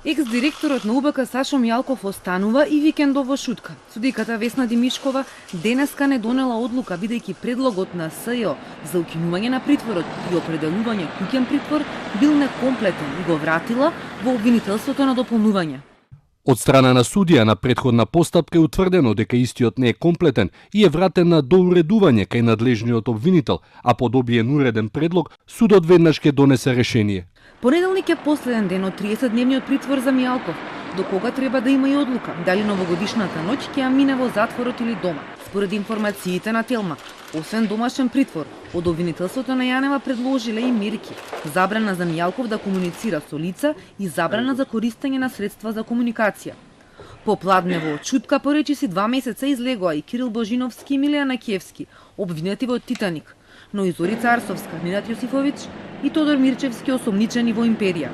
Екс-директорот на УБК Сашо Мјалков останува и викендов во шутка. Судиката Весна Димишкова денеска не донела одлука бидејќи предлогот на СЈО за укинување на притворот и определување куќен притвор бил некомплетен и го вратила во обвинителството на дополнување. Од страна на судија на претходна постапка е утврдено дека истиот не е комплетен и е вратен на доуредување кај надлежниот обвинител, а по добиен уреден предлог судот веднаш ќе донесе решение. Понеделник е последен ден од 30-дневниот притвор за Мјалков, до кога треба да има и одлука дали новогодишната ноќ ќе ја мине во затворот или дома. Според информациите на Телма, освен домашен притвор, од обвинителството на Јанева предложиле и мерки: забрана за Мјалков да комуницира со лица и забрана за користење на средства за комуникација. По Пладнево од чутка по речиси 2 месеца излегоа и Кирил Божиновски и Милијана Киевски, обвинети во Титаник, но и Зорица Арсовска, Нинат Јосифовиќ и Тодор Мирчевски осомничени во Империја.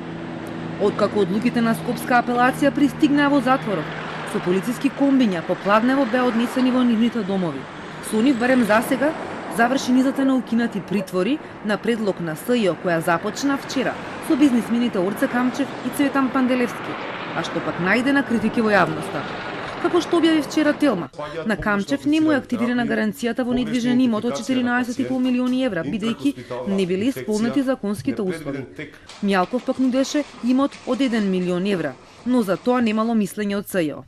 Откако одлуките на Скопска апелација пристигнаа во затворот, со полициски комбиња по Пладнево беа однесени во нивните домови. Со нив барем засега заврши низата на укинати притвори на предлог на СЈО која започна вчера со бизнисмените Орце Камчев и Цветан Панделевски, а што пак најде на критики во јавноста. Како што објави вчера Телма, на Камчев не му е активирана гаранцијата во недвижен имот од 14,5 милиони евра, бидејќи не биле исполнети законските услови. Мјалков пак нудеше имот од 1 милион евра, но за тоа немало мислење од СЈО.